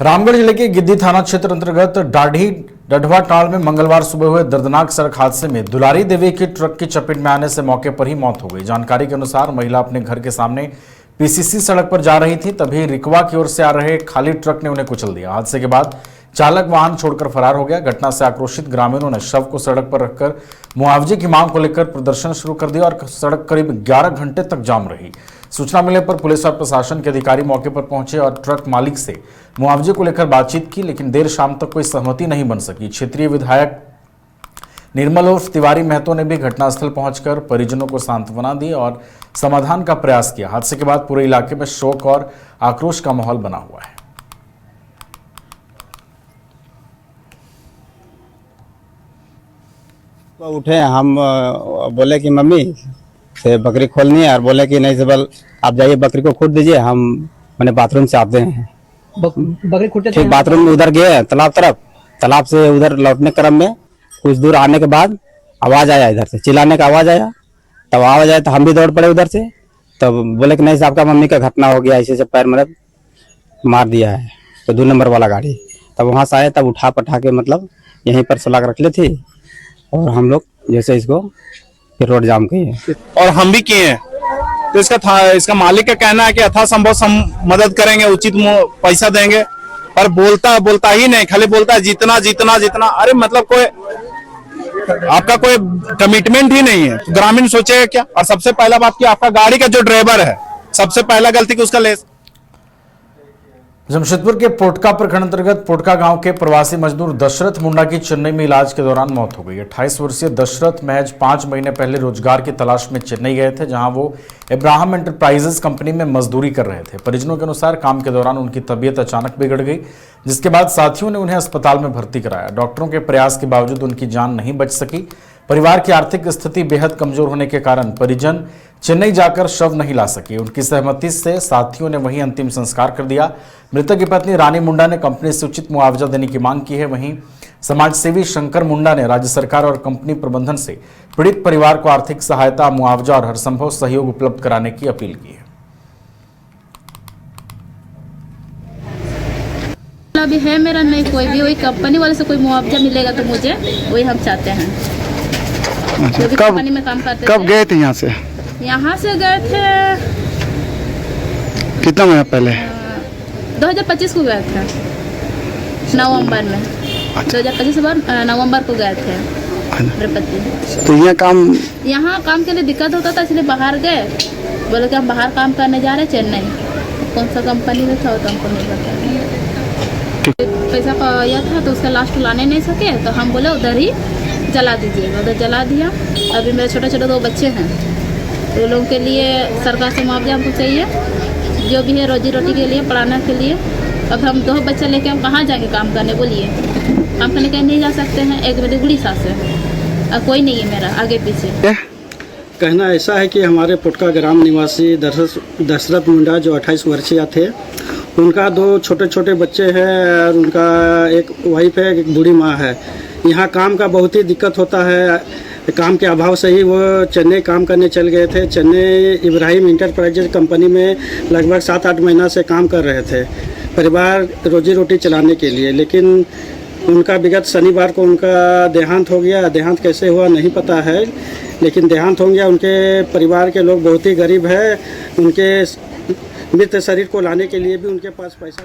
रामगढ़ जिले के गिद्दी थाना क्षेत्र अंतर्गत डाढ़ी डढ़वा टाल में मंगलवार सुबह हुए दर्दनाक सड़क हादसे में दुलारी देवी की ट्रक की चपेट में आने से मौके पर ही मौत हो गई। जानकारी के अनुसार महिला अपने घर के सामने पीसीसी सड़क पर जा रही थी, तभी रिकवा की ओर से आ रहे खाली ट्रक ने उन्हें कुचल दिया। हादसे के बाद चालक वाहन छोड़कर फरार हो गया। घटना से आक्रोशित ग्रामीणों ने शव को सड़क पर रखकर मुआवजे की मांग को लेकर प्रदर्शन शुरू कर दिया और सड़क करीब 11 घंटे तक जाम रही। सूचना मिलने पर पुलिस और प्रशासन के अधिकारी मौके पर पहुंचे और ट्रक मालिक से मुआवजे को लेकर बातचीत की, लेकिन देर शाम तक कोई सहमति नहीं बन सकी। क्षेत्रीय विधायक निर्मल उर्फ तिवारी महतो ने भी घटनास्थल पहुंचकर परिजनों को सांत्वना दी और समाधान का प्रयास किया। हादसे के बाद पूरे इलाके में शोक और आक्रोश का माहौल बना हुआ है। उठे हम बोले कि मम्मी से बकरी खोलनी है और बोले कि नहीं सबल आप जाइए बकरी को खोल दीजिए, हम मैंने बाथरूम से आते हैं। बकरी खोलते फिर बाथरूम में उधर गए तालाब से उधर लौटने क्रम में कुछ दूर आने के बाद आवाज आया, इधर से चिल्लाने का आवाज आया। तब आवाज आया तो हम भी दौड़ पड़े उधर से। तब बोले कि नहीं साहब का मम्मी का घटना हो गया, ऐसे पैर में मार दिया है तो 2 नंबर वाला गाड़ी। तब वहां से आए, तब उठा पठा के मतलब यहीं पर सलाह रख ले थी और हम लोग जैसे इसको फिर रोड जाम किए और हम भी किए हैं। तो इसका मालिक का कहना है कि यथासंभव हम मदद करेंगे, उचित पैसा देंगे, पर बोलता ही नहीं, खाली बोलता है जितना जितना जितना। अरे मतलब कोई आपका कोई कमिटमेंट ही नहीं है। ग्रामीण सोचेगा क्या? और सबसे पहला बात कि आपका गाड़ी का जो ड्राइवर है, सबसे पहला गलती कि उसका लेस। जमशेदपुर के पोटका प्रखंड अंतर्गत पोटका गांव के प्रवासी मजदूर दशरथ मुंडा की चेन्नई में इलाज के दौरान मौत हो गई। 28 वर्षीय दशरथ महज 5 महीने पहले रोजगार की तलाश में चेन्नई गए थे, जहां वो इब्राहिम एंटरप्राइजेस कंपनी में मजदूरी कर रहे थे। परिजनों के अनुसार काम के दौरान उनकी तबीयत अचानक बिगड़ गई, जिसके बाद साथियों ने उन्हें अस्पताल में भर्ती कराया। डॉक्टरों के प्रयास के बावजूद उनकी जान नहीं बच सकी। परिवार की आर्थिक स्थिति बेहद कमजोर होने के कारण परिजन चेन्नई जाकर शव नहीं ला सके। उनकी सहमति से साथियों ने वहीं अंतिम संस्कार कर दिया। मृतक की पत्नी रानी मुंडा ने कंपनी से उचित मुआवजा देने की मांग की है। वहीं समाजसेवी शंकर मुंडा ने राज्य सरकार और कंपनी प्रबंधन से पीड़ित परिवार को आर्थिक सहायता, मुआवजा और हरसंभव सहयोग उपलब्ध कराने की अपील की है। अभी है मेरा नहीं कोई भी, वही कंपनी वाले से कोई मुआवजा मिलेगा तो मुझे वही हम चाहते हैं। अच्छा, कंपनी में काम करते कब गए थे यहाँ से? यहाँ से गए थे कितना महीना पहले? 2025 को गए थे, नवंबर में। 2025 नवंबर को गए थे मेरे पति। तो यहाँ काम के लिए दिक्कत होता था, इसलिए बाहर गए। बोले कि हम बाहर काम करने जा रहे हैं चेन्नई। कौन सा कंपनी में था वो तो हमको नहीं पता। पैसा पाया था तो उसका लास्ट लाने नहीं सके, तो हम बोले उधर ही जला दीजिएगा। उधर जला दिया। अभी मेरे छोटे छोटे 2 बच्चे हैं, तो लोगों के लिए सरकार से मुआवजा हमको चाहिए, जो भी है रोजी रोटी के लिए, पढ़ाने के लिए। अब हम 2 बच्चे लेके हम कहाँ जाएंगे काम करने? बोलिए, काम करने के नहीं जा सकते हैं। एक मेरी बूढ़ी सास है और कोई नहीं है मेरा आगे पीछे। कहना ऐसा है कि हमारे पोटका ग्राम निवासी दशरथ मुंडा जो 28 वर्षीय थे, उनका 2 छोटे छोटे बच्चे हैं और उनका एक वाइफ है, एक बूढ़ी माँ है। यहाँ काम का बहुत ही दिक्कत होता है। काम के अभाव से ही वो चेन्नई काम करने चल गए थे। चेन्नई इब्राहिम एंटरप्राइजेज कंपनी में लगभग 7-8 महीना से काम कर रहे थे, परिवार रोजी रोटी चलाने के लिए। लेकिन उनका विगत शनिवार को उनका देहांत हो गया। देहांत कैसे हुआ नहीं पता है, लेकिन देहांत हो गया। उनके परिवार के लोग बहुत ही गरीब है। उनके मृत शरीर को लाने के लिए भी उनके पास पैसा